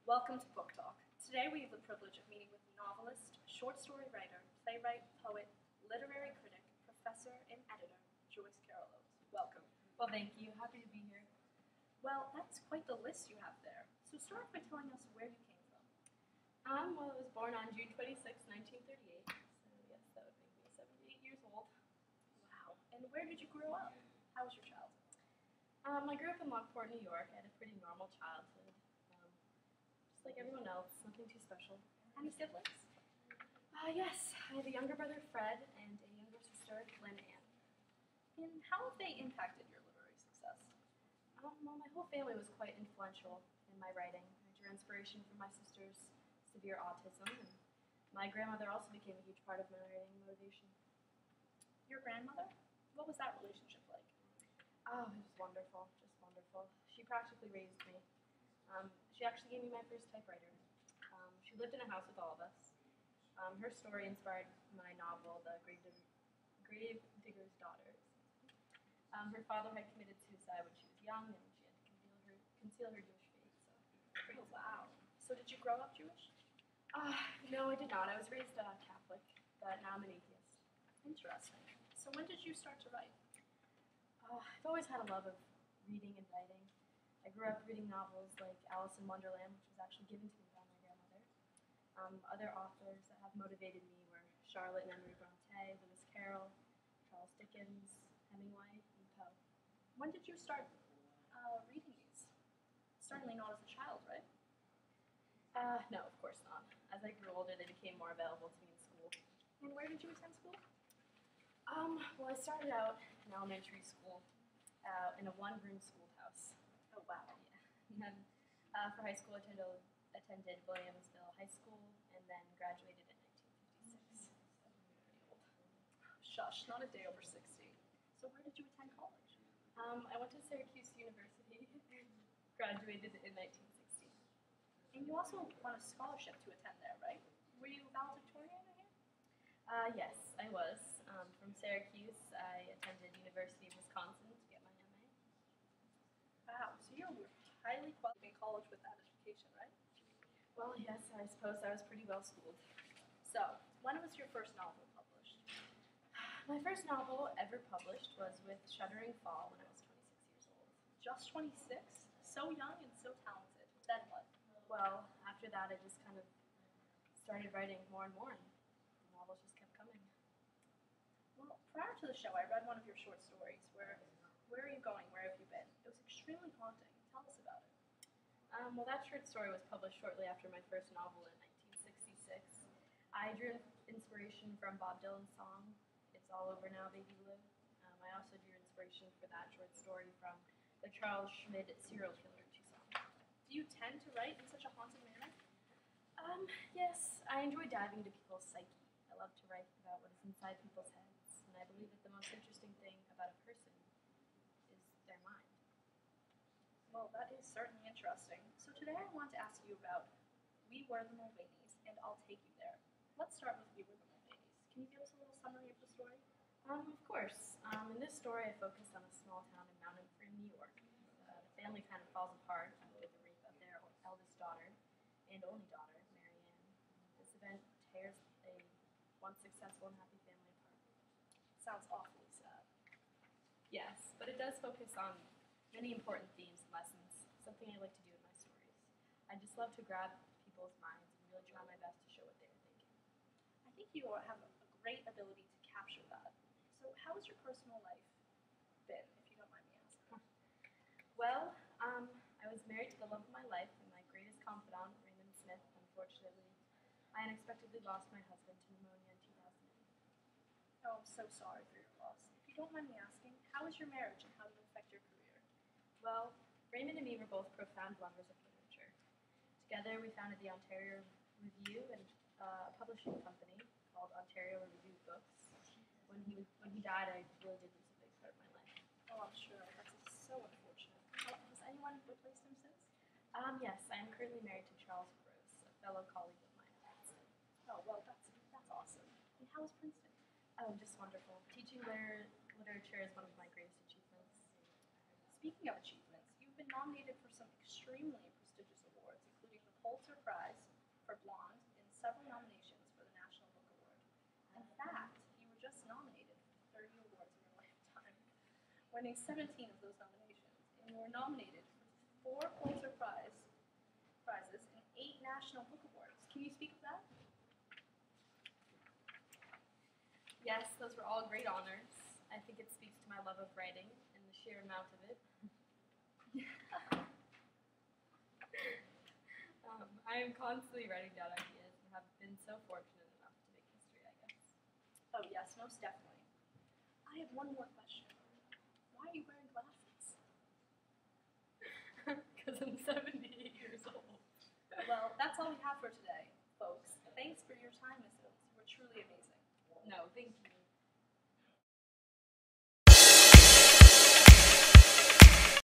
Welcome to Book Talk. Today we have the privilege of meeting with novelist, short story writer, playwright, poet, literary critic, professor, and editor, Joyce Carol Oates. Welcome. Well, thank you. Happy to be here. Well, that's quite the list you have there. So start by telling us where you came from. I was born on June 26, 1938. So, yes, that would make me 78 years old. Wow. And where did you grow up? How was your childhood? I grew up in Lockport, New York. I had a pretty normal childhood. Just like everyone else, nothing too special. Any siblings? Yes, I have a younger brother, Fred, and a younger sister, Lynn Ann. And how have they impacted your literary success? Well, my whole family was quite influential in my writing. I drew inspiration from my sister's severe autism, and my grandmother also became a huge part of my writing motivation. Your grandmother? What was that relationship like? Oh, it was wonderful, just wonderful. She practically raised me. She actually gave me my first typewriter. She lived in a house with all of us. Her story inspired my novel, The Gravedigger's Daughter. Her father had committed suicide when she was young, and she had to conceal her Jewish faith. So, Oh, wow. So did you grow up Jewish? no, I did not. I was raised Catholic, but now I'm an atheist. Interesting. So when did you start to write? I've always had a love of reading and writing. I grew up reading novels like Alice in Wonderland, which was actually given to me by my grandmother. Other authors that have motivated me were Charlotte and Emily Bronte, Lewis Carroll, Charles Dickens, Hemingway, and Poe. When did you start reading these? Certainly not as a child, right? No, of course not. As I grew older, they became more available to me in school. And where did you attend school? Well, I started out in elementary school in a one-room schoolhouse. Oh, wow. Yeah. And then for high school, I attended Williamsville High School and then graduated in 1956. So I'm pretty old. Shush, not a day over 60. So where did you attend college? I went to Syracuse University and graduated in 1960. And you also won a scholarship to attend there, right? Were you valedictorian, I hear? Yes, I was. From Syracuse, I attended University of Wisconsin to get my MA. Wow, so you were highly qualified in college with that education, right? Well, yes, I suppose I was pretty well schooled. So, when was your first novel published? My first novel ever published was with Shuddering Fall when I was 26 years old. Just 26? So young and so talented. Then what? Well, after that, I just kind of started writing more and more, and the novels just kept coming. Well, prior to the show, I read one of your short stories where are you going? Where have you been? It was extremely haunting. Tell us about it. Well, that short story was published shortly after my first novel in 1966. I drew inspiration from Bob Dylan's song, It's All Over Now, Baby Blue. I also drew inspiration for that short story from the Charles Schmidt serial killer song. Do you tend to write in such a haunted manner? Yes, I enjoy diving into people's psyche. I love to write about what is inside people's heads, and I believe that the most interesting thing about a person is their mind. Well, that is certainly interesting. So today I want to ask you about We Were the Mulvaneys, and I'll take you there. Let's start with We Were the Mulvaneys. Can you give us a little summary of the story? Of course. In this story, I focus on a small town in Mount Free, New York. The family kind of falls apart after the rape of their eldest daughter and only daughter, Marianne. This event tears a once successful and happy family apart. Sounds awfully sad. Yes, but it does focus on many important themes and lessons, something I like to do in my stories. I just love to grab people's minds and really try my best to show what they're thinking. I think you have a great ability to capture that. So how has your personal life been, if you don't mind me asking? Well, I was married to the love of my life and my greatest confidant, Raymond Smith. Unfortunately, I unexpectedly lost my husband to pneumonia in 2008. Oh, I'm so sorry for your loss. If you don't mind me asking, how was your marriage and how did it affect your career? Well, Raymond and me were both profound lovers of literature. Together, we founded the Ontario Review and a publishing company called Ontario Review Books. When he died, I really did lose a big part of my life. Oh, I'm sure. That's so unfortunate. Has anyone replaced him since? Yes, I am currently married to Charles Gross, a fellow colleague of mine at Princeton. Oh, well, that's awesome. And how is Princeton? Oh, just wonderful. Teaching literature is one of my greatest achievements. Speaking of achievements, you've been nominated for some extremely prestigious awards, including the Pulitzer Prize for Blonde in several nominations for the National Book Award. In fact, you were just nominated for 30 awards in your lifetime, winning 17 of those nominations, and you were nominated for 4 Pulitzer Prizes and 8 National Book Awards. Can you speak of that? Yes, those were all great honors. I think it speaks to my love of writing and the sheer amount of it. I am constantly writing down ideas and have been so fortunate enough to make history, I guess. Oh yes, most definitely. I have one more question. Why are you wearing glasses? Because I'm 78 years old. Well, that's all we have for today, folks. Thanks for your time, Miss Oates. You were truly amazing. No, thank you.